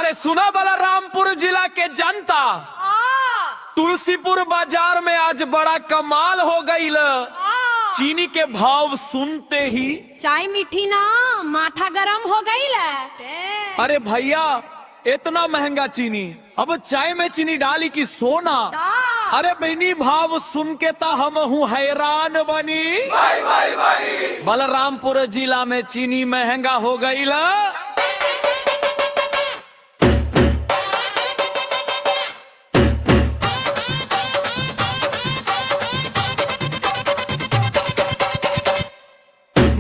अरे सुना बलरामपुर जिला के जनता, तुलसीपुर बाजार में आज बड़ा कमाल हो गई। चीनी के भाव सुनते ही चाय मीठी ना माथा गरम हो गई। अरे भैया इतना महंगा चीनी, अब चाय में चीनी डाली की सोना। अरे बहनी भाव सुन के ता हम हूँ हैरान बनी। बलरामपुर जिला में चीनी महंगा हो गई।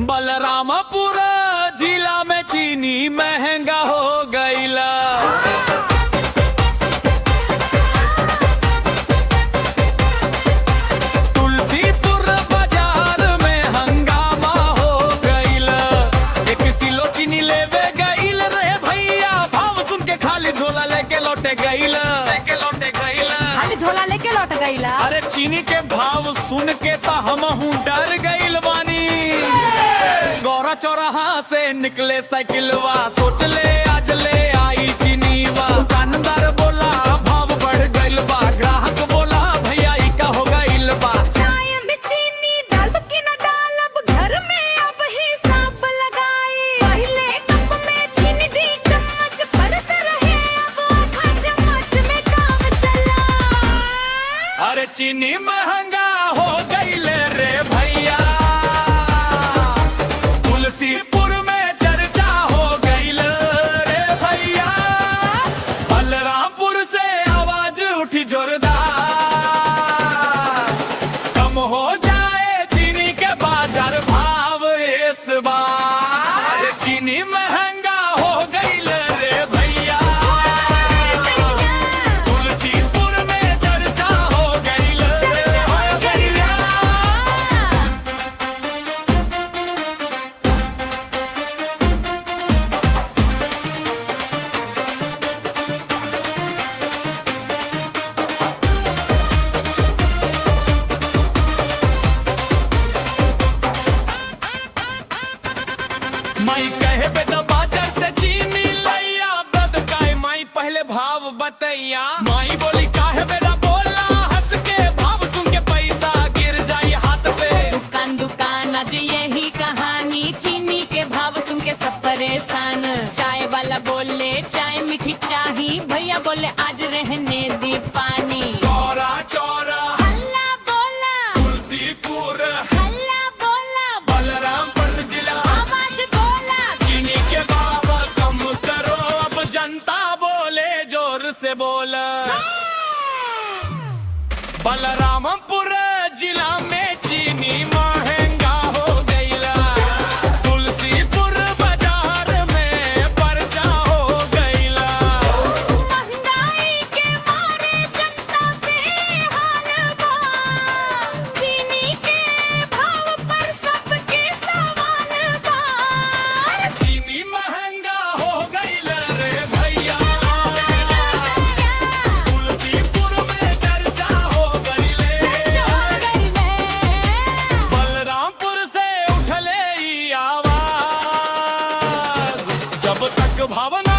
बलरामपुर जिला में चीनी महंगा हो गईला। तुलसीपुर बाजार में हंगामा हो गईला। 1 किलो चीनी लेवे गईल रे भैया, भाव सुन के खाली झोला लेके लौटे गईला। खाली झोला लेके लौट गईला। अरे चीनी के भाव सुन के ता हम हूँ डर गईल बानी। गौरा चौराहा से निकले साइकिलवा, सोच ले आज ले आई चीनीवा। दुकानदार बोला भाव बढ़ गइल बा, ग्राहक बोला भैया ई का हो गइल बा। चाय में चीनी डालब की न डालब, घर में अब हिसाब लगाई। पहले कप में चीनी दी चम्मच, फर्क रहे अब आधा चम्मच में काम चला। अरे चीनी महंगा हो गइल रे भैया, तुलसीपुर में चर्चा हो गईल रे भैया। बलरामपुर से आवाज उठी जोरदार, कम हो जाए चीनी के बाजार भाव इस बार। चीनी महंगा हो गईल रे भैया, तुलसीपुर में चर्चा हो गईल रे भैया। माई कहे बे तो बाजार से चीनी लैया, ब्रद काहे माई पहले भाव बतैया। माई बोली काहे बेरा बोला, हंस के भाव सुन के पैसा गिर जाई हाथ से। दुकान दुकान आज यही कहानी, चीनी के भाव सुन के सब परेशान। चाय वाला बोले चाय मीठी चाही, भैया बोले आज रहने दी पानी। गौरा चौरा हल्ला बोला, तुलसीपुर हल्ला बोला, बलरामपुर जिला, आवाज बोला। चीनी के बाबा कम करो, अब जनता बोले जोर से बोला। बलरामपुर जिला में चीनी महंगा हो गईला, तुलसीपुर बाजार में पर्चा हो गईला। महंगाई के मारे जनता बेहाल बा, चीनी के भाव पर सबके सवाल बा। चीनी महंगा हो गईला रे भैया, तुलसीपुर में चर्चा हो गईले। बलरामपुर से उठले ई आवाज, जब तक भावना